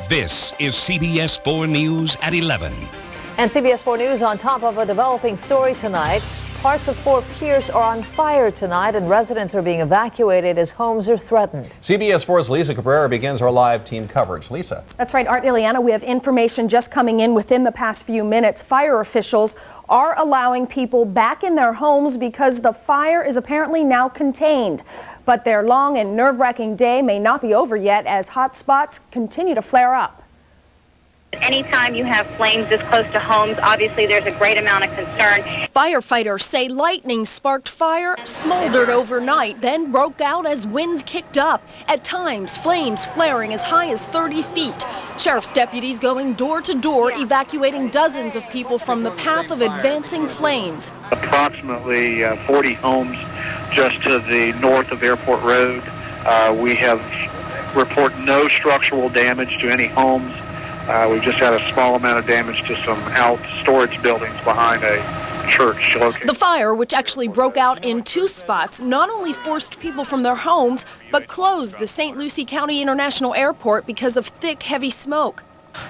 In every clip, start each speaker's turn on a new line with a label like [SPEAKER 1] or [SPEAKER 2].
[SPEAKER 1] This is CBS 4 News at 11.
[SPEAKER 2] And CBS 4 News on top of a developing story tonight. Parts of Fort Pierce are on fire tonight, and residents are being evacuated as homes are threatened.
[SPEAKER 3] CBS 4's Lisa Cabrera begins our live team coverage. Lisa.
[SPEAKER 4] That's right, Art. Ileana, we have information just coming in within the past few minutes. Fire officials are allowing people back in their homes because the fire is apparently now contained. But their long and nerve-wracking day may not be over yet as hot spots continue to flare up.
[SPEAKER 5] Anytime you have flames this close to homes, obviously there's a great amount of concern.
[SPEAKER 4] Firefighters say lightning sparked fire, smoldered overnight, then broke out as winds kicked up. At times, flames flaring as high as 30 feet. Sheriff's deputies going door to door, evacuating dozens of people from the path of advancing flames.
[SPEAKER 6] Approximately 40 homes just to the north of Airport Road. We have reported no structural damage to any homes. We've just had a small amount of damage to some out storage buildings behind a church located.
[SPEAKER 4] The fire, which actually broke out in two spots, not only forced people from their homes, but closed the St. Lucie County International Airport because of thick, heavy smoke.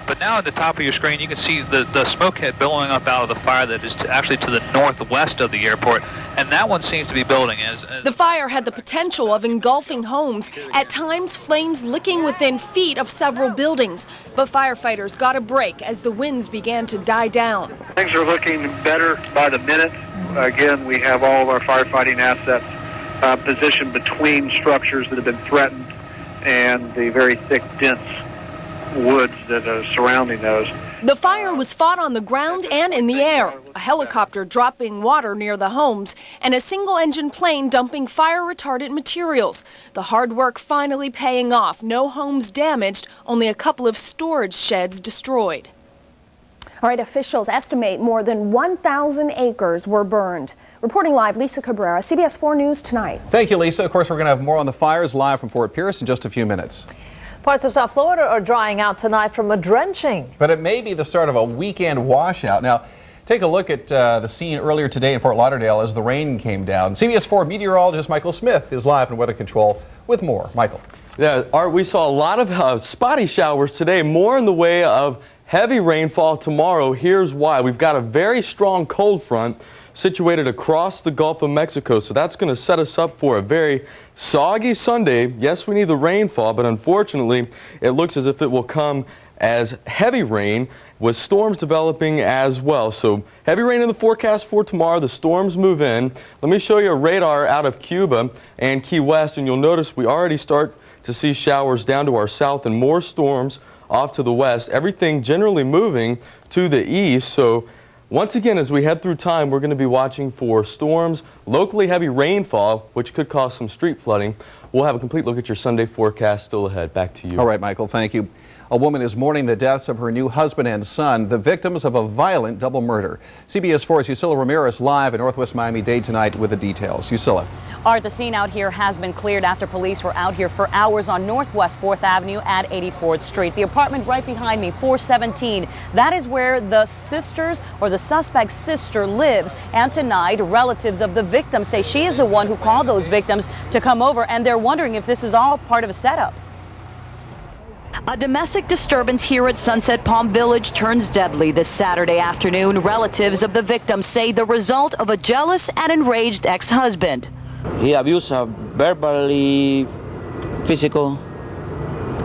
[SPEAKER 7] But now at the top of your screen, you can see the smoke head billowing up out of the fire that is actually to the northwest of the airport, and that one seems to be building.
[SPEAKER 4] The fire had the potential of engulfing homes, at times flames licking within feet of several buildings. But firefighters got a break as the winds began to die down.
[SPEAKER 6] Things are looking better by the minute. Again, we have all of our firefighting assets positioned between structures that have been threatened and the very thick, dense woods that are surrounding those.
[SPEAKER 4] The fire was fought on the ground and in the air, a helicopter dropping water near the homes, and a single-engine plane dumping fire-retardant materials. The hard work finally paying off. No homes damaged, only a couple of storage sheds destroyed. All right, officials estimate more than 1,000 acres were burned. Reporting live, Lisa Cabrera, CBS 4 News Tonight.
[SPEAKER 3] Thank you, Lisa. Of course, we're going to have more on the fires live from Fort Pierce in just a few minutes.
[SPEAKER 2] Parts of South Florida are drying out tonight from a drenching.
[SPEAKER 3] But it may be the start of a weekend washout. Now, take a look at the scene earlier today in Fort Lauderdale as the rain came down. CBS 4 meteorologist Michael Smith is live in Weather Control with more. Michael.
[SPEAKER 8] Yeah, Art, we saw a lot of spotty showers today, more in the way of heavy rainfall tomorrow. Here's why. We've got a very strong cold front situated across the Gulf of Mexico, so that's going to set us up for a very soggy Sunday. Yes, we need the rainfall, but unfortunately, it looks as if it will come as heavy rain with storms developing as well. So heavy rain in the forecast for tomorrow. The storms move in. Let me show you a radar out of Cuba and Key West, and you'll notice we already start to see showers down to our south and more storms off to the west. Everything generally moving to the east. So once again, as we head through time, we're going to be watching for storms, locally heavy rainfall, which could cause some street flooding. We'll have a complete look at your Sunday forecast still ahead. Back to you.
[SPEAKER 3] All right, Michael, thank you. A woman is mourning the deaths of her new husband and son, the victims of a violent double murder. CBS 4's Yusila Ramirez live in Northwest Miami-Dade tonight with the details. Yusila.
[SPEAKER 9] Art, the scene out here has been cleared after police were out here for hours on Northwest 4th Avenue at 84th Street. The apartment right behind me, 417, that is where the sisters or the suspect's sister lives. And tonight, relatives of the victim say she is the one who called those victims to come over, and they're wondering if this is all part of a setup. A domestic disturbance here at Sunset Palm Village turns deadly this Saturday afternoon. Relatives of the victim say the result of a jealous and enraged ex-husband.
[SPEAKER 10] He abused her verbally, physical.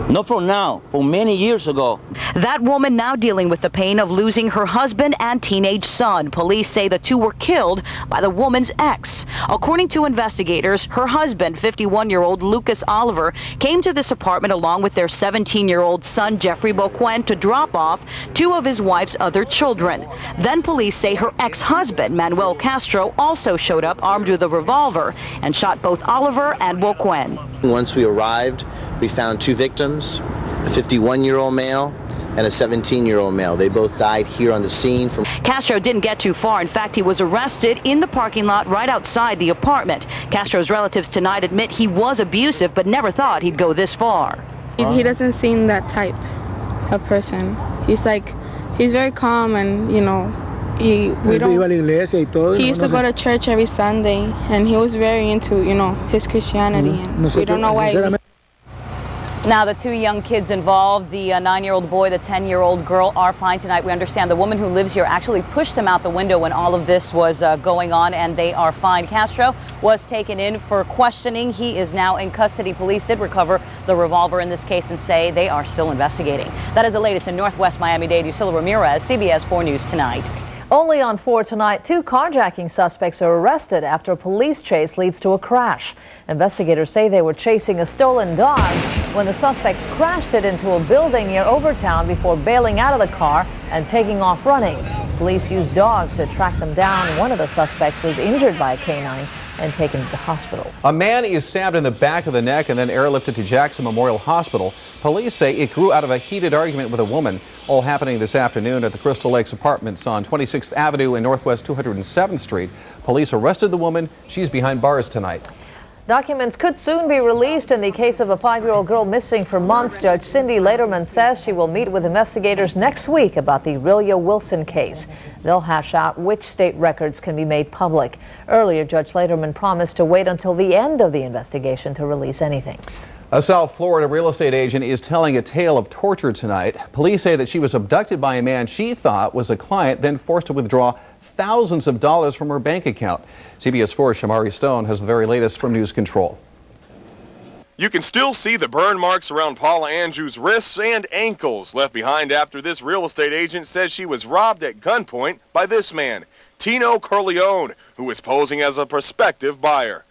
[SPEAKER 10] Not from now, from many years ago.
[SPEAKER 9] That woman now dealing with the pain of losing her husband and teenage son. Police say the two were killed by the woman's ex. According to investigators, her husband, 51-year-old Lucas Oliver, came to this apartment along with their 17-year-old son, Jeffrey Boquen, to drop off two of his wife's other children. Then police say her ex-husband, Manuel Castro, also showed up armed with a revolver and shot both Oliver and Boquen.
[SPEAKER 11] Once we arrived, we found two victims, a 51-year-old male and a 17-year-old male. They both died here on the scene.
[SPEAKER 9] Castro didn't get too far. In fact, he was arrested in the parking lot right outside the apartment. Castro's relatives tonight admit he was abusive, but never thought he'd go this far.
[SPEAKER 12] He doesn't seem that type of person. He's very calm, and he used to go to church every Sunday, and he was very into his Christianity, and we don't know why.
[SPEAKER 9] Now, the two young kids involved, the 9-year-old boy, the 10-year-old girl, are fine tonight. We understand the woman who lives here actually pushed them out the window when all of this was going on, and they are fine. Castro was taken in for questioning. He is now in custody. Police did recover the revolver in this case and say they are still investigating. That is the latest in Northwest Miami-Dade. Lucilla Ramirez, CBS 4 News Tonight.
[SPEAKER 2] Only on 4 tonight, 2 carjacking suspects are arrested after a police chase leads to a crash. Investigators say they were chasing a stolen Dodge when the suspects crashed it into a building near Overtown before bailing out of the car and taking off running. Police used dogs to track them down. One of the suspects was injured by a canine and taken to the hospital.
[SPEAKER 3] A man is stabbed in the back of the neck and then airlifted to Jackson Memorial Hospital. Police say it grew out of a heated argument with a woman. All happening this afternoon at the Crystal Lakes Apartments on 26th Avenue and Northwest 207th Street. Police arrested the woman. She's behind bars tonight.
[SPEAKER 2] Documents could soon be released in the case of a 5-year-old girl missing for months. Judge Cindy Lederman says she will meet with investigators next week about the Rilya Wilson case. They'll hash out which state records can be made public. Earlier, Judge Lederman promised to wait until the end of the investigation to release anything.
[SPEAKER 3] A South Florida real estate agent is telling a tale of torture tonight. Police say that she was abducted by a man she thought was a client, then forced to withdraw thousands of dollars from her bank account. CBS 4's Shamari Stone has the very latest from News Control.
[SPEAKER 13] You can still see the burn marks around Paula Andrews' wrists and ankles left behind after this real estate agent says she was robbed at gunpoint by this man, Tino Corleone, who was posing as a prospective buyer.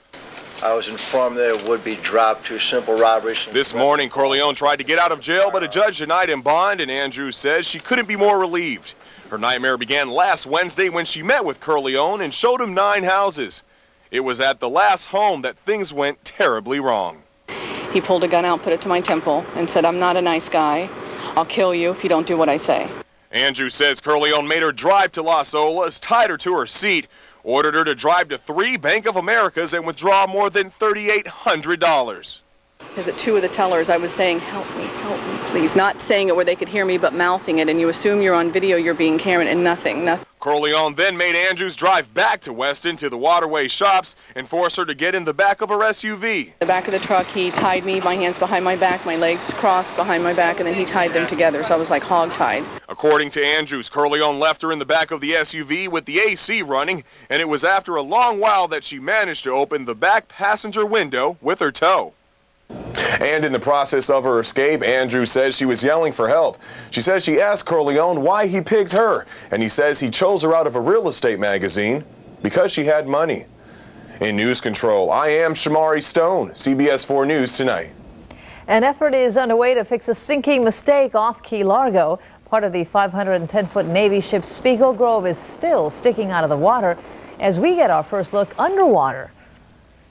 [SPEAKER 14] I was informed that it would be dropped to simple robberies.
[SPEAKER 13] This morning, Corleone tried to get out of jail, but a judge denied him bond, and Andrews says she couldn't be more relieved. Her nightmare began last Wednesday when she met with Corleone and showed him 9 houses. It was at the last home that things went terribly wrong.
[SPEAKER 15] He pulled a gun out, put it to my temple, and said, "I'm not a nice guy. I'll kill you if you don't do what I say."
[SPEAKER 13] Andrews says Corleone made her drive to Las Olas, tied her to her seat, ordered her to drive to 3 Bank of Americas and withdraw more than $3,800.
[SPEAKER 15] Because at 2 of the tellers, I was saying, help me, please. Not saying it where they could hear me, but mouthing it. And you assume you're on video, you're being cameraed, and nothing.
[SPEAKER 13] Corleone then made Andrews drive back to Weston to the Waterway shops and force her to get in the back of her SUV.
[SPEAKER 15] The back of the truck, he tied me, my hands behind my back, my legs crossed behind my back, and then he tied them together. So I was like hog-tied.
[SPEAKER 13] According to Andrews, Corleone left her in the back of the SUV with the AC running, and it was after a long while that she managed to open the back passenger window with her toe. And in the process of her escape, Andrews says she was yelling for help. She says she asked Corleone why he picked her, and he says he chose her out of a real estate magazine because she had money. In News Control, I am Shamari Stone, CBS 4 News Tonight.
[SPEAKER 2] An effort is underway to fix a sinking mistake off Key Largo. Part of the 510-foot Navy ship Spiegel Grove is still sticking out of the water as we get our first look underwater.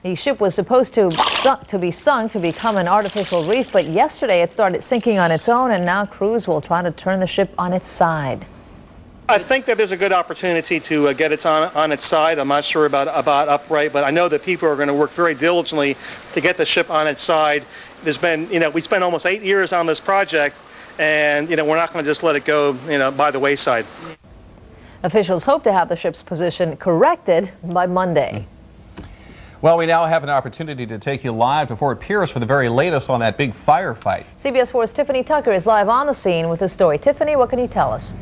[SPEAKER 2] The ship was supposed to be sunk to become an artificial reef, but yesterday it started sinking on its own, and now crews will try to turn the ship on its side.
[SPEAKER 16] I think that there's a good opportunity to get it on its side. I'm not sure about upright, but I know that people are going to work very diligently to get the ship on its side. There's been, we spent almost 8 years on this project, and, we're not going to just let it go, by the wayside.
[SPEAKER 2] Officials hope to have the ship's position corrected by Monday.
[SPEAKER 3] Well, we now have an opportunity to take you live to Fort Pierce for the very latest on that big firefight.
[SPEAKER 2] CBS 4's Tiffany Tucker is live on the scene with the story. Tiffany, what can you tell us?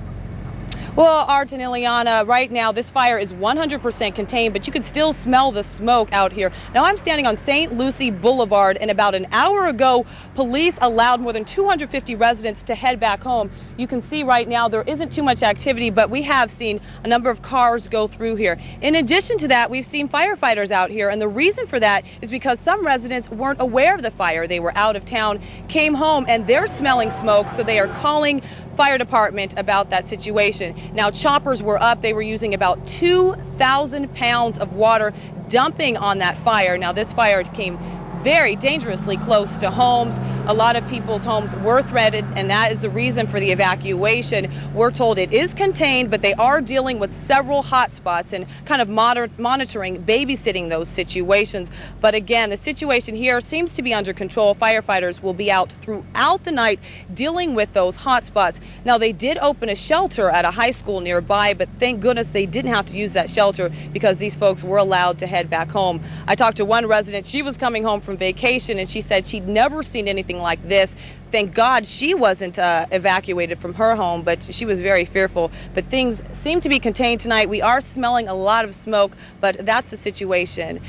[SPEAKER 17] Well, Art and Ileana, right now this fire is 100% contained, but you can still smell the smoke out here. Now I'm standing on St. Lucie Boulevard, and about an hour ago, police allowed more than 250 residents to head back home. You can see right now there isn't too much activity, but we have seen a number of cars go through here. In addition to that, we've seen firefighters out here, and the reason for that is because some residents weren't aware of the fire. They were out of town, came home, and they're smelling smoke, so they are calling fire department about that situation. Now choppers were up. They were using about 2,000 pounds of water dumping on that fire. Now this fire came very dangerously close to homes. A lot of people's homes were threatened, and that is the reason for the evacuation. We're told it is contained, but they are dealing with several hot spots and kind of monitoring, babysitting those situations. But again, the situation here seems to be under control. Firefighters will be out throughout the night dealing with those hot spots. Now, they did open a shelter at a high school nearby, but thank goodness they didn't have to use that shelter because these folks were allowed to head back home. I talked to one resident. She was coming home from vacation, and she said she'd never seen anything something like this. Thank God she wasn't evacuated from her home, but she was very fearful. But things seem to be contained tonight. We are smelling a lot of smoke, but that's the situation.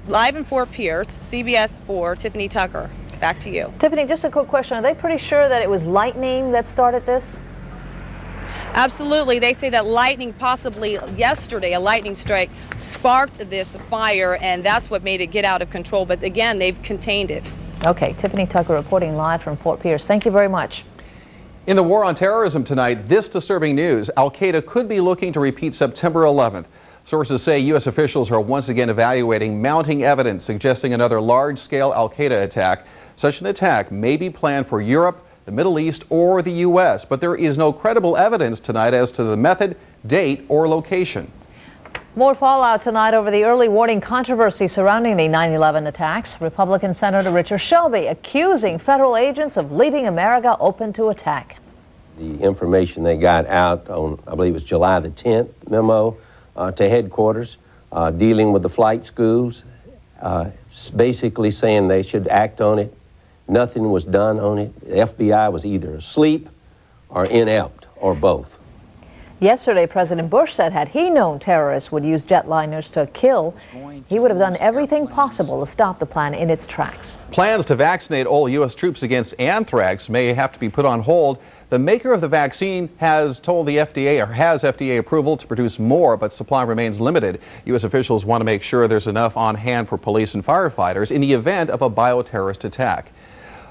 [SPEAKER 17] Live in Fort Pierce, CBS 4, Tiffany Tucker. Back to you.
[SPEAKER 2] Tiffany, just a quick question. Are they pretty sure that it was lightning that started this?
[SPEAKER 17] Absolutely. They say that lightning, possibly yesterday, a lightning strike sparked this fire, and that's what made it get out of control. But again, they've contained it.
[SPEAKER 2] Okay, Tiffany Tucker reporting live from Fort Pierce. Thank you very much.
[SPEAKER 3] In the war on terrorism tonight, this disturbing news: Al-Qaeda could be looking to repeat September 11th. Sources say U.S. officials are once again evaluating mounting evidence suggesting another large-scale Al-Qaeda attack. Such an attack may be planned for Europe, the Middle East, or the U.S., but there is no credible evidence tonight as to the method, date, or location.
[SPEAKER 2] More fallout tonight over the early warning controversy surrounding the 9/11 attacks. Republican Senator Richard Shelby accusing federal agents of leaving America open to attack.
[SPEAKER 18] The information they got out on, I believe it was July the 10th memo to headquarters dealing with the flight schools, basically saying they should act on it. Nothing was done on it. The FBI was either asleep or inept or both.
[SPEAKER 2] Yesterday, President Bush said had he known terrorists would use jetliners to kill, he would have done everything possible to stop the plan in its tracks.
[SPEAKER 3] Plans to vaccinate all U.S. troops against anthrax may have to be put on hold. The maker of the vaccine has told the FDA, or has FDA approval to produce more, but supply remains limited. U.S. officials want to make sure there's enough on hand for police and firefighters in the event of a bioterrorist attack.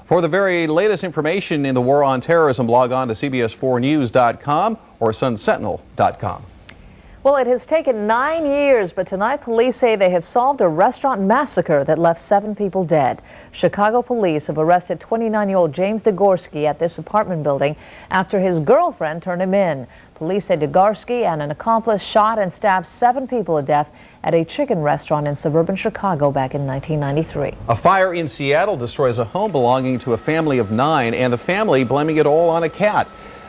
[SPEAKER 3] For the very latest information in the war on terrorism, log on to CBS4News.com or SunSentinel.com.
[SPEAKER 2] Well, it has taken 9 years, but tonight police say they have solved a restaurant massacre that left 7 people dead. Chicago police have arrested 29-year-old James Degorski at this apartment building after his girlfriend turned him in. Police say Degorski and an accomplice shot and stabbed 7 people to death at a chicken restaurant in suburban Chicago back in 1993.
[SPEAKER 3] A fire in Seattle destroys a home belonging to a family of 9, and the family blaming it all on a cat.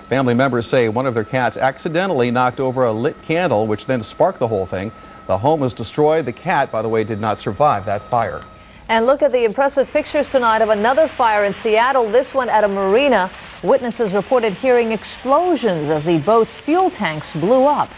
[SPEAKER 3] Family members say one of their cats accidentally knocked over a lit candle, which then sparked the whole thing. The home was destroyed. The cat, by the way, did not survive that fire.
[SPEAKER 2] And look at the impressive pictures tonight of another fire in Seattle, this one at a marina. Witnesses reported hearing explosions as the boat's fuel tanks blew up.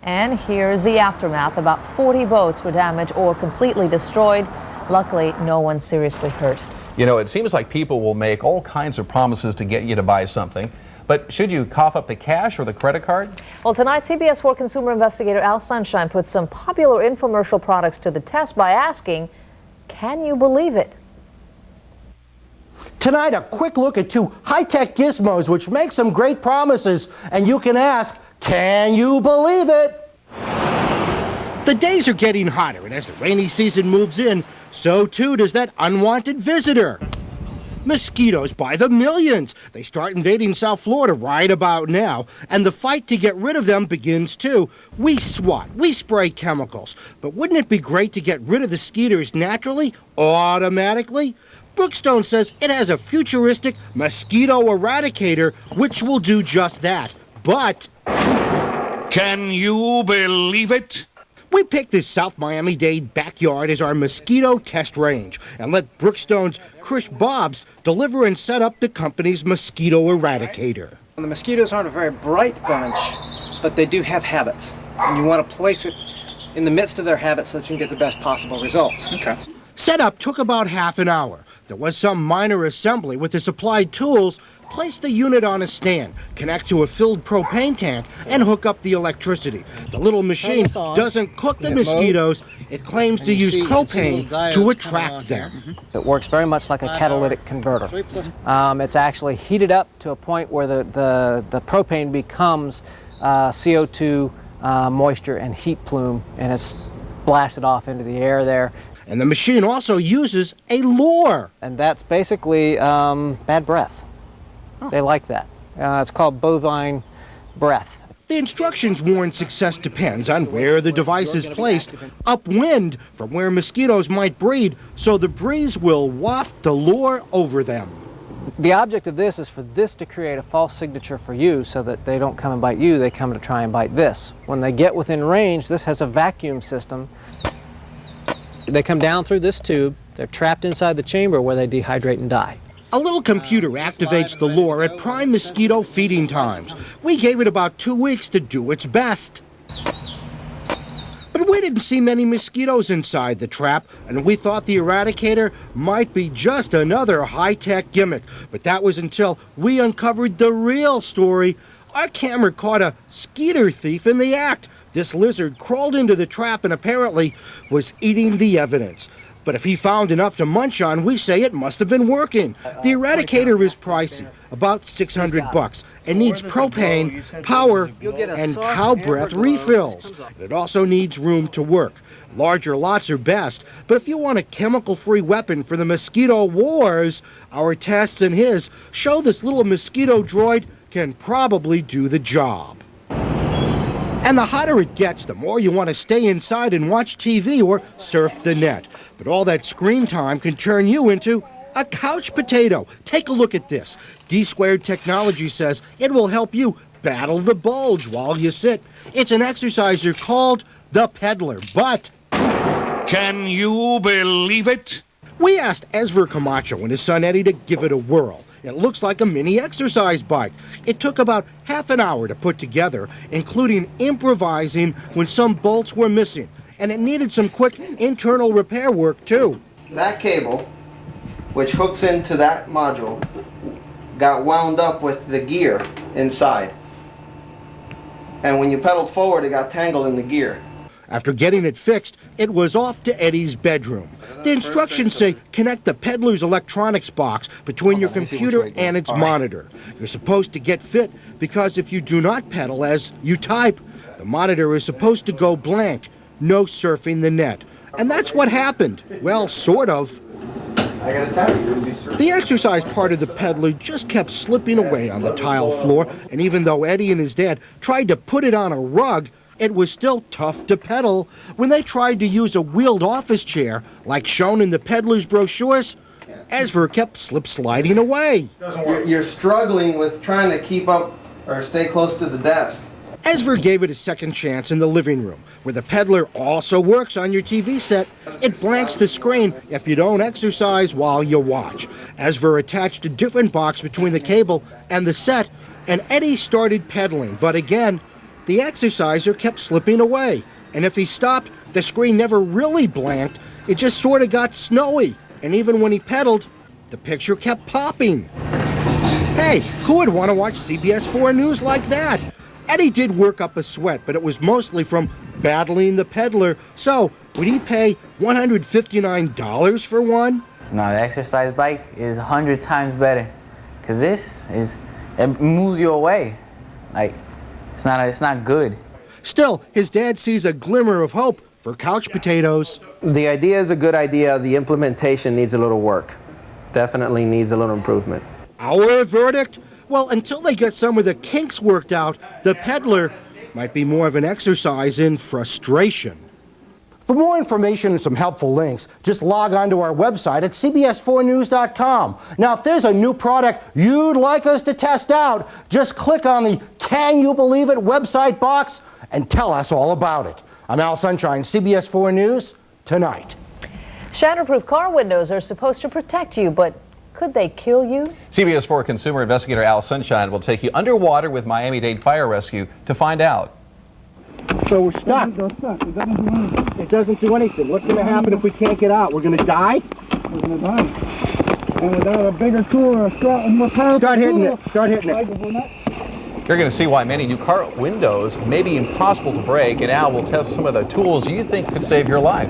[SPEAKER 2] And here's the aftermath. About 40 boats were damaged or completely destroyed. Luckily, no one seriously hurt.
[SPEAKER 3] You know, it seems like people will make all kinds of promises to get you to buy something. But should you cough up the cash or the credit card?
[SPEAKER 2] Well, tonight, CBS 4 consumer investigator Al Sunshine put some popular infomercial products to the test by asking, can you believe it?
[SPEAKER 19] Tonight, a quick look at 2 high-tech gizmos which make some great promises. And you can ask, can you believe it? The days are getting hotter, and as the rainy season moves in, so too does that unwanted visitor. Mosquitoes by the millions. They start invading South Florida right about now, and the fight to get rid of them begins too. We swat, we spray chemicals, but wouldn't it be great to get rid of the skeeters naturally, automatically? Brookstone says it has a futuristic mosquito eradicator which will do just that, but...
[SPEAKER 1] Can you believe it?
[SPEAKER 19] We picked this South Miami-Dade backyard as our mosquito test range and let Brookstone's Chris Bobs deliver and set up the company's mosquito eradicator.
[SPEAKER 20] The mosquitoes aren't a very bright bunch, but they do have habits. And you want to place it in the midst of their habits so that you can get the best possible results. Okay.
[SPEAKER 19] Setup took about half an hour. There was some minor assembly with the supplied tools. Place the unit on a stand, connect to a filled propane tank, and hook up the electricity. The little machine doesn't cook the mosquitoes. It claims to use propane to attract them.
[SPEAKER 20] It works very much like a catalytic converter. It's actually heated up to a point where the propane becomes CO2, moisture, and heat plume, and it's blasted off into the air there.
[SPEAKER 19] And the machine also uses a lure.
[SPEAKER 20] And that's basically bad breath. They like that. It's called bovine breath.
[SPEAKER 19] The instructions warn success depends on where the device is placed, upwind from where mosquitoes might breed, so the breeze will waft the lure over them.
[SPEAKER 20] The object of this is for this to create a false signature for you so that they don't come and bite you, they come to try and bite this. When they get within range, this has a vacuum system. They come down through this tube, They're trapped inside the chamber where they dehydrate and die.
[SPEAKER 19] A little computer activates the lure at prime mosquito feeding times. We gave it about 2 weeks to do its best. But we didn't see many mosquitoes inside the trap, and we thought the Eradicator might be just another high-tech gimmick. But that was until we uncovered the real story. Our camera caught a skeeter thief in the act. This lizard crawled into the trap and apparently was eating the evidence. But if he found enough to munch on, we say it must have been working. The Eradicator is pricey, about $600, and needs propane, power, and cow breath refills. It also needs room to work. Larger lots are best, but if you want a chemical-free weapon for the mosquito wars, our tests and his show this little mosquito droid can probably do the job. And the hotter it gets, the more you want to stay inside and watch TV or surf the net. But all that screen time can turn you into a couch potato. Take a look at this. D-Squared Technology says it will help you battle the bulge while you sit. It's an exerciser called the Peddler, but...
[SPEAKER 1] Can you believe it?
[SPEAKER 19] We asked Ezra Camacho and his son Eddie to give it a whirl. It looks like a mini exercise bike. It took about half an hour to put together, including improvising when some bolts were missing. And it needed some quick internal repair work, too.
[SPEAKER 11] That cable, which hooks into that module, got wound up with the gear inside. And when you pedaled forward, it got tangled in the gear.
[SPEAKER 19] After getting it fixed, it was off to Eddie's bedroom. The instructions say connect the Peddler's electronics box between your computer and its monitor. You're supposed to get fit because if you do not pedal as you type, the monitor is supposed to go blank, no surfing the net. And that's what happened. Well, sort of. The exercise part of the Peddler just kept slipping away on the tile floor, and even though Eddie and his dad tried to put it on a rug, it was still tough to pedal. When they tried to use a wheeled office chair, like shown in the Peddler's brochures, Ezra kept slip-sliding away.
[SPEAKER 11] You're struggling with trying to keep up or stay close to the desk.
[SPEAKER 19] Ezra gave it a second chance in the living room, where the Peddler also works on your TV set. It blanks the screen if you don't exercise while you watch. Ezra attached a different box between the cable and the set, and Eddie started pedaling, but again, the exerciser kept slipping away, and if he stopped, the screen never really blanked. It just sort of got snowy, and even when he pedaled, the picture kept popping. Hey, who would want to watch CBS 4 News like that? Eddie did work up a sweat, but it was mostly from battling the Peddler. So, would he pay $159 for one?
[SPEAKER 21] No, the exercise bike is 100 times better, because it moves you away. Like, it's not good.
[SPEAKER 19] Still, his dad sees a glimmer of hope for couch potatoes.
[SPEAKER 11] The idea is a good idea. The implementation needs a little work. Definitely needs a little improvement.
[SPEAKER 19] Our verdict? Well, until they get some of the kinks worked out, the Peddler might be more of an exercise in frustration. For more information and some helpful links, just log on to our website at cbs4news.com. Now, if there's a new product you'd like us to test out, just click on the Can You Believe It website box and tell us all about it. I'm Al Sunshine, CBS 4 News, tonight.
[SPEAKER 2] Shatterproof car windows are supposed to protect you, but could they kill you?
[SPEAKER 3] CBS 4 consumer investigator Al Sunshine will take you underwater with Miami-Dade Fire Rescue to find out.
[SPEAKER 19] So we're stuck. It doesn't do anything. What's going to happen if we can't get out? We're going to die?
[SPEAKER 22] We're going to die. And without a bigger tool or a more powerful
[SPEAKER 19] Start hitting
[SPEAKER 22] tool,
[SPEAKER 19] it. Start hitting it.
[SPEAKER 3] You're going to see why many new car windows may be impossible to break, and Al will test some of the tools you think could save your life.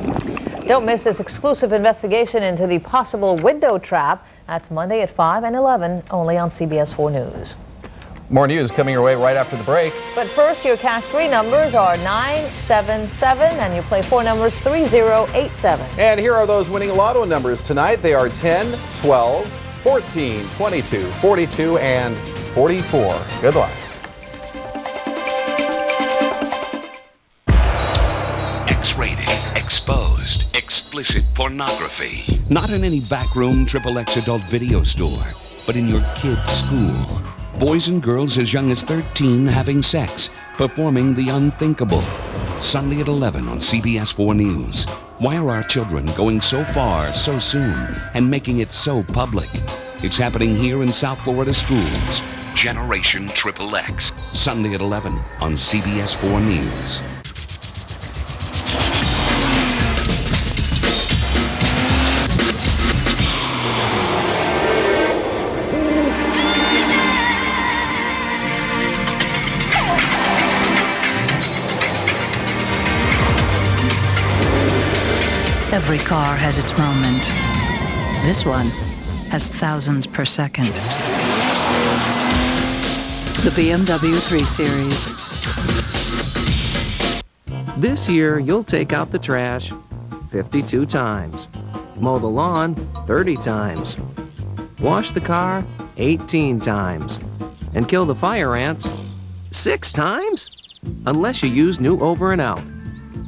[SPEAKER 2] Don't miss this exclusive investigation into the possible window trap. That's Monday at 5 and 11, only on CBS 4 News.
[SPEAKER 3] More news coming your way right after the break.
[SPEAKER 2] But first, your cash 3 numbers are 977, and you play 4 numbers 3087.
[SPEAKER 3] And here are those winning lotto numbers tonight. They are 10, 12, 14, 22, 42, and 44. Good luck.
[SPEAKER 23] X-rated, exposed, explicit pornography. Not in any backroom XXX adult video store, but in your kid's school. Boys and girls as young as 13 having sex, performing the unthinkable. Sunday at 11 on CBS 4 News. Why are our children going so far so soon and making it so public? It's happening here in South Florida schools. Generation XXX. Sunday at 11 on CBS 4 News.
[SPEAKER 5] Every car has its moment. This one has thousands per second. The BMW 3 Series.
[SPEAKER 6] This year, you'll take out the trash 52 times, mow the lawn 30 times, wash the car 18 times, and kill the fire ants 6 times? Unless you use new Over and Out.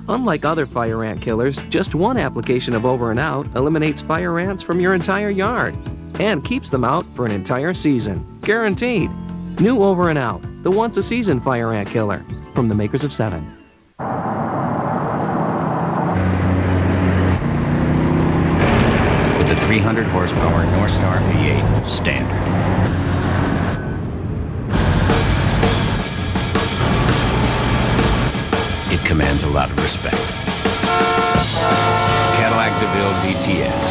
[SPEAKER 6] Unlike other fire ant killers, just one application of Over and Out eliminates fire ants from your entire yard and keeps them out for an entire season. Guaranteed. New Over and Out, the once-a-season fire ant killer, from the makers of 7.
[SPEAKER 7] With the 300 horsepower Northstar V8 standard. It commands a lot of respect. Cadillac DeVille GTS.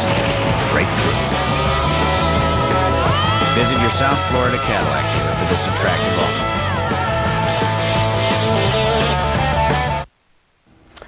[SPEAKER 7] Breakthrough. Visit your South Florida Cadillac dealer for this attractive offer.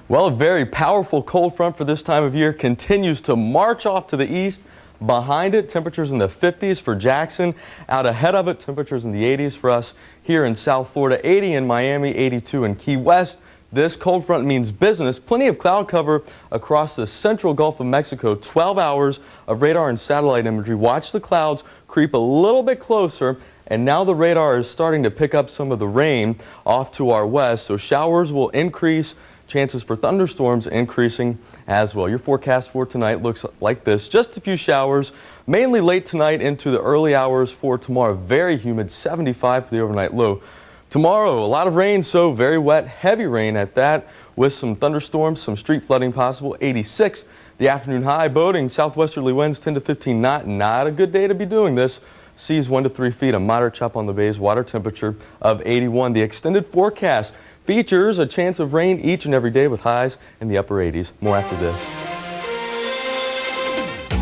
[SPEAKER 8] Well, a very powerful cold front for this time of year continues to march off to the east. Behind it, temperatures in the 50s for Jackson. Out ahead of it, temperatures in the 80s for us here in South Florida. 80 in Miami, 82 in Key West. This cold front means business. Plenty of cloud cover across the central Gulf of Mexico. 12 hours of radar and satellite imagery. Watch the clouds creep a little bit closer. And now the radar is starting to pick up some of the rain off to our west. So showers will increase. Chances for thunderstorms increasing as well. Your forecast for tonight looks like this. Just a few showers, mainly late tonight into the early hours for tomorrow. Very humid, 75 for the overnight low. Tomorrow, a lot of rain, so very wet, heavy rain at that, with some thunderstorms, some street flooding possible. 86 the afternoon high. Boating, southwesterly winds 10 to 15 knot. Not a good day to be doing this. Seas 1 to 3 feet. A moderate chop on the bays. Water temperature of 81. The extended forecast features a chance of rain each and every day with highs in the upper 80s. More after this.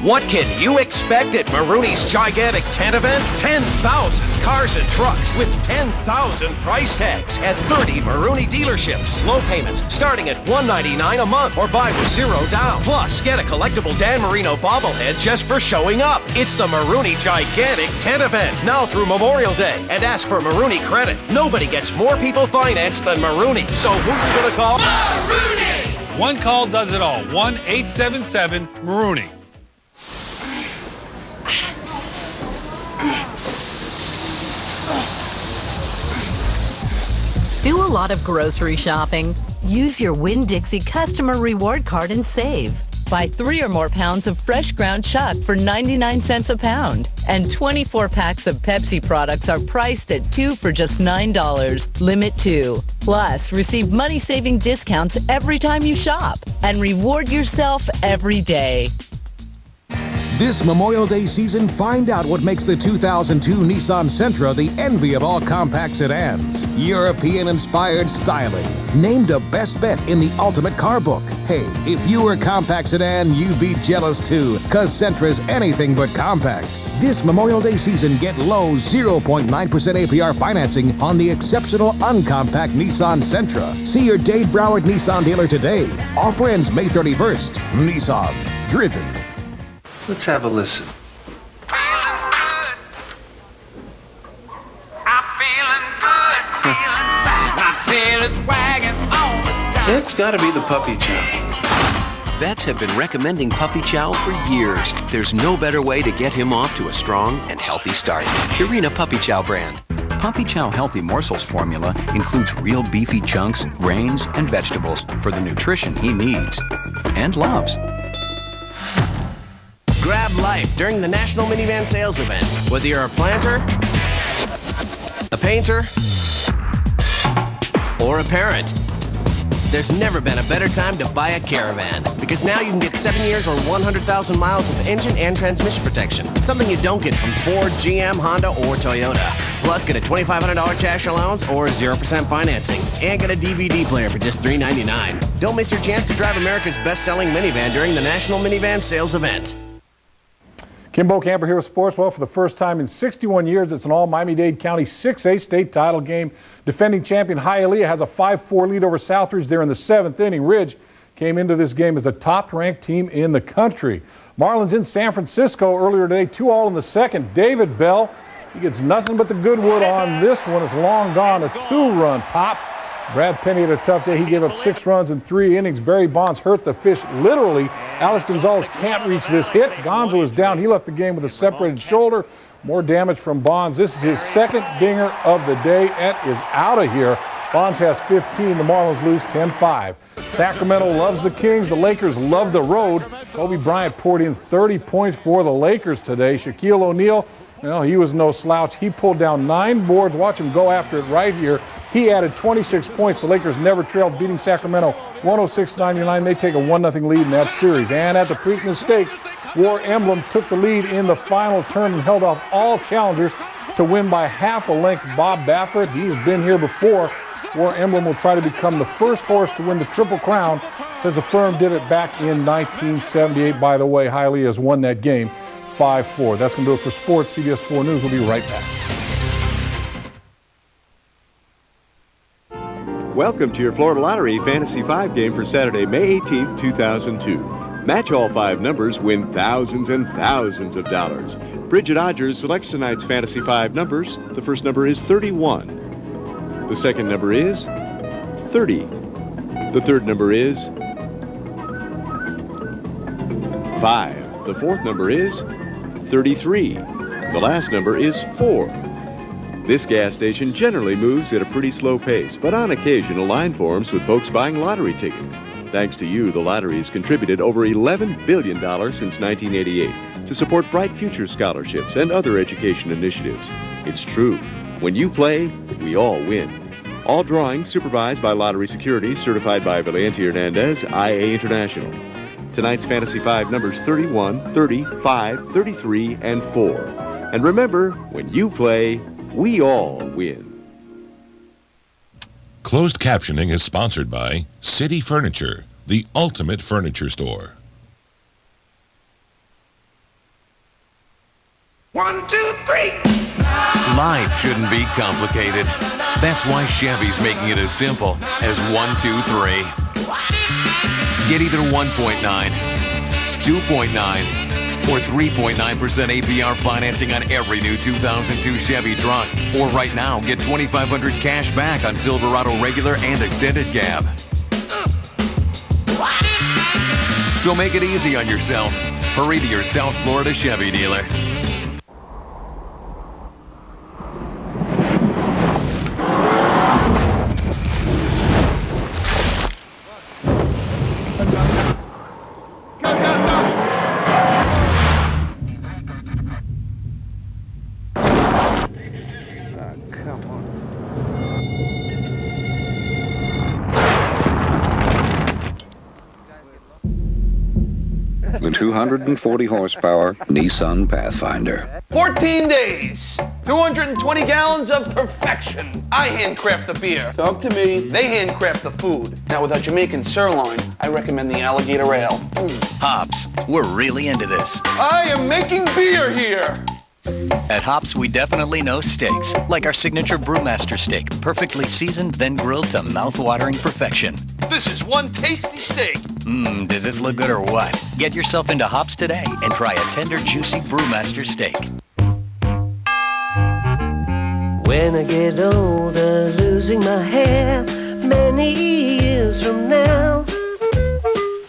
[SPEAKER 24] What can you expect at Marooni's gigantic tent event? 10,000 cars and trucks with 10,000 price tags at 30 Marooni dealerships. Low payments starting at $199 a month or buy with $0 down. Plus, get a collectible Dan Marino bobblehead just for showing up. It's the Marooni gigantic tent event now through Memorial Day, and ask for Marooni credit. Nobody gets more people financed than Marooni. So who's gonna call?
[SPEAKER 1] Marooni! One call does it all. 1-877-Marooni.
[SPEAKER 25] Do a lot of grocery shopping? Use your Winn-Dixie customer reward card and save. Buy 3 or more pounds of fresh ground chuck for 99 cents a pound. And 24 packs of Pepsi products are priced at 2 for just $9. Limit 2. Plus, receive money-saving discounts every time you shop. And reward yourself every day.
[SPEAKER 26] This Memorial Day season, find out what makes the 2002 Nissan Sentra the envy of all compact sedans. European-inspired styling. Named a best bet in the Ultimate Car Book. Hey, if you were a compact sedan, you'd be jealous too, because Sentra's anything but compact. This Memorial Day season, get low 0.9% APR financing on the exceptional uncompact Nissan Sentra. See your Dade Broward Nissan dealer today. Offer ends May 31st. Nissan. Driven.
[SPEAKER 27] Let's have a listen. It's got to be the puppy chow.
[SPEAKER 23] Vets have been recommending Puppy Chow for years. There's no better way to get him off to a strong and healthy start. Purina Puppy Chow brand.
[SPEAKER 28] Puppy Chow Healthy Morsels formula includes real beefy chunks, grains, and vegetables for the nutrition he needs and loves.
[SPEAKER 29] Grab life during the National Minivan Sales Event. Whether you're a planter, a painter, or a parent, There's never been a better time to buy a Caravan, because now you can get 7 years or 100,000 miles of engine and transmission protection, something you don't get from Ford, GM, Honda, or Toyota. Plus, get a $2,500 cash allowance or 0% financing, and get a DVD player for just $399. Don't miss your chance to drive America's best-selling minivan during the National Minivan Sales Event.
[SPEAKER 4] Kimbo Camper here with Sports. Well, for the first time in 61 years, it's an all Miami-Dade County 6A state title game. Defending champion Hialeah has a 5-4 lead over Southridge there in the 7th inning. Ridge came into this game as the top-ranked team in the country. Marlins in San Francisco earlier today, 2-all in the second. David Bell, he gets nothing but the good wood on this one. It's long gone, a 2-run pop. Brad Penny had a tough day. He gave up 6 runs in 3 innings. Barry Bonds hurt the fish literally. Alex Gonzalez can't reach this hit. Gonzo is down. He left the game with a separated shoulder. More damage from Bonds. This is his second dinger of the day. That is out of here. Bonds has 15. The Marlins lose 10-5. Sacramento loves the Kings. The Lakers love the road. Kobe Bryant poured in 30 points for the Lakers today. Shaquille O'Neal, well, he was no slouch. He pulled down 9 boards. Watch him go after it right here. He added 26 points. The Lakers never trailed, beating Sacramento 106-99. They take a 1-0 lead in that series. And at the Preakness Stakes, War Emblem took the lead in the final turn and held off all challengers to win by half a length. Bob Baffert, he's been here before. War Emblem will try to become the first horse to win the Triple Crown since the firm did it back in 1978. By the way, Hialeah has won that game 5-4. That's going to do it for sports. CBS 4 News will be right back.
[SPEAKER 9] Welcome to your Florida Lottery Fantasy 5 game for Saturday, May 18th, 2002. Match all 5 numbers, win thousands and thousands of dollars. Bridget Odgers selects tonight's Fantasy 5 numbers. The first number is 31. The second number is 30. The third number is 5. The fourth number is 33. The last number is 4. This gas station generally moves at a pretty slow pace, but on occasion a line forms with folks buying lottery tickets. Thanks to you, the lottery has contributed over $11 billion since 1988 to support Bright Future scholarships and other education initiatives. It's true. When you play, we all win. All drawings supervised by Lottery Security, certified by Valente Hernandez, IA International. Tonight's Fantasy 5 numbers 31, 30, 5, 33, and 4. And remember, when you play, we all win.
[SPEAKER 10] Closed captioning is sponsored by City Furniture, the ultimate furniture store.
[SPEAKER 24] 1, 2, 3. Life shouldn't be complicated. That's why Chevy's making it as simple as 1, 2, 3. Get either 1.9, 2.9, or 3.9% APR financing on every new 2002 Chevy truck. Or right now, get $2,500 cash back on Silverado regular and extended cab. So make it easy on yourself. Hurry to your South Florida Chevy dealer.
[SPEAKER 12] The 240 horsepower Nissan Pathfinder.
[SPEAKER 13] 14 days, 220 gallons of perfection. I handcraft the beer. Talk to me. They handcraft the food. Now with our Jamaican sirloin, I recommend the alligator ale.
[SPEAKER 14] Hops, we're really into this.
[SPEAKER 13] I am making beer here.
[SPEAKER 14] At Hops, we definitely know steaks, like our signature Brewmaster steak, perfectly seasoned, then grilled to mouth-watering perfection.
[SPEAKER 13] This is one tasty steak.
[SPEAKER 14] Does this look good or what? Get yourself into Hops today and try a tender, juicy Brewmaster steak.
[SPEAKER 15] When I get older, losing my hair, many years from now,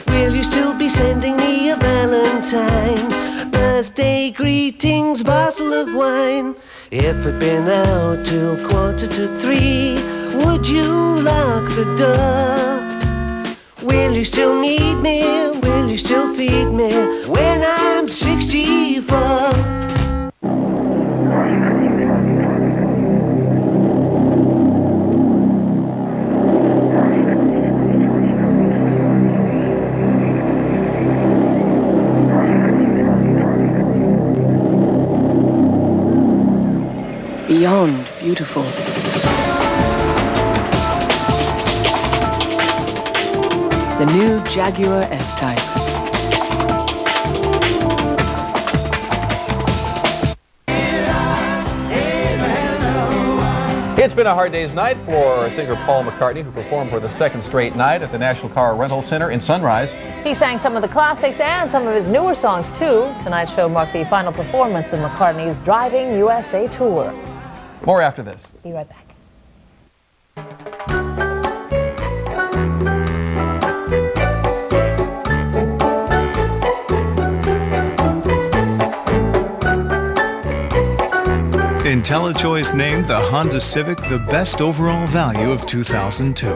[SPEAKER 15] will you still be sending me a Valentine's birthday greetings, bottle of wine? If we'd been out till 2:45, would you lock the door? Will you still need me? Will you still feed me when I'm 64?
[SPEAKER 2] beyond beautiful. The new Jaguar S-Type.
[SPEAKER 3] It's been a hard day's night for singer Paul McCartney, who performed for the second straight night at the National Car Rental Center in Sunrise.
[SPEAKER 11] He sang some of the classics and some of his newer songs, too. Tonight's show marked the final performance of McCartney's Driving USA tour.
[SPEAKER 3] More after this.
[SPEAKER 11] Be right back.
[SPEAKER 16] IntelliChoice named the Honda Civic the best overall value of 2002.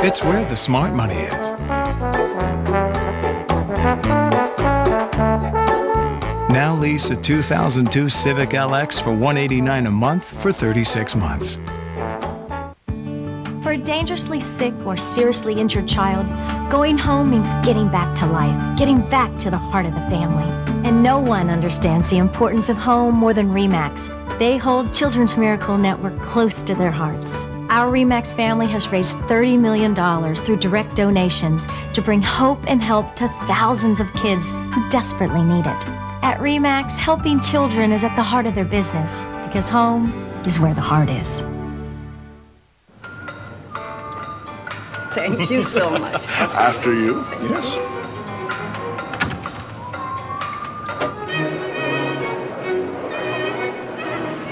[SPEAKER 16] It's where the smart money is. Now lease a 2002 Civic LX for $189 a month for 36 months.
[SPEAKER 17] For a dangerously sick or seriously injured child, going home means getting back to life, getting back to the heart of the family. And no one understands the importance of home more than RE/MAX. They hold Children's Miracle Network close to their hearts. Our RE/MAX family has raised $30 million through direct donations to bring hope and help to thousands of kids who desperately need it. At RE/MAX, helping children is at the heart of their business, because home is where the heart is.
[SPEAKER 18] Thank you so much.
[SPEAKER 19] After you, yes.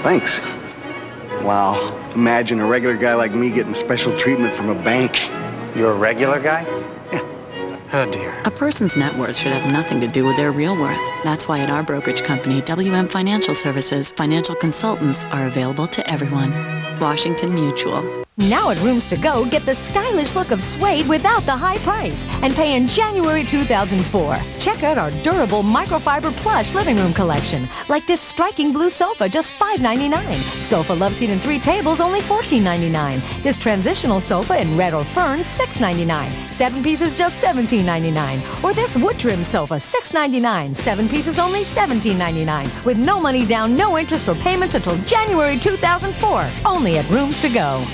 [SPEAKER 20] Thanks. Wow, imagine a regular guy like me getting special treatment from a bank.
[SPEAKER 21] You're a regular guy?
[SPEAKER 20] Yeah.
[SPEAKER 21] Oh dear.
[SPEAKER 22] A person's net worth should have nothing to do with their real worth. That's why at our brokerage company, WM Financial Services, financial consultants are available to everyone. Washington Mutual.
[SPEAKER 30] Now at Rooms to Go, get the stylish look of suede without the high price and pay in January 2004. Check out our durable microfiber plush living room collection, like this striking blue sofa, just $5.99. Sofa love seat and 3 tables, only $14.99. This transitional sofa in red or fern, $6.99. 7 pieces, just $17.99. Or this wood trim sofa, $6.99. 7 pieces, only $17.99. With no money down, no interest or payments until January 2004. Only at Rooms to Go.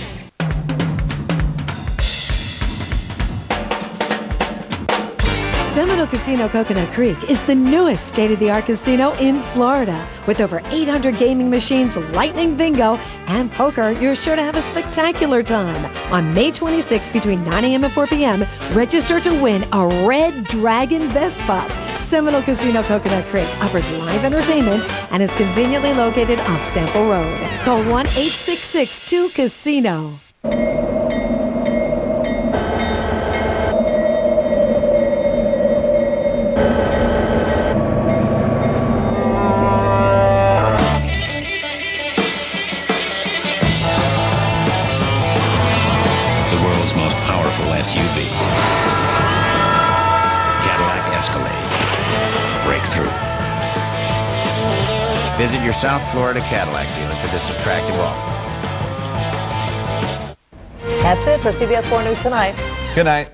[SPEAKER 31] Seminole Casino Coconut Creek is the newest state-of-the-art casino in Florida. With over 800 gaming machines, lightning bingo, and poker, you're sure to have a spectacular time. On May 26th between 9 a.m. and 4 p.m., register to win a Red Dragon Vespa. Seminole Casino Coconut Creek offers live entertainment and is conveniently located off Sample Road. Call 1-866-2-CASINO.
[SPEAKER 7] SUV. Cadillac Escalade. Breakthrough. Visit your South Florida Cadillac dealer for this attractive offer.
[SPEAKER 11] That's it for CBS 4 News Tonight.
[SPEAKER 3] Good night.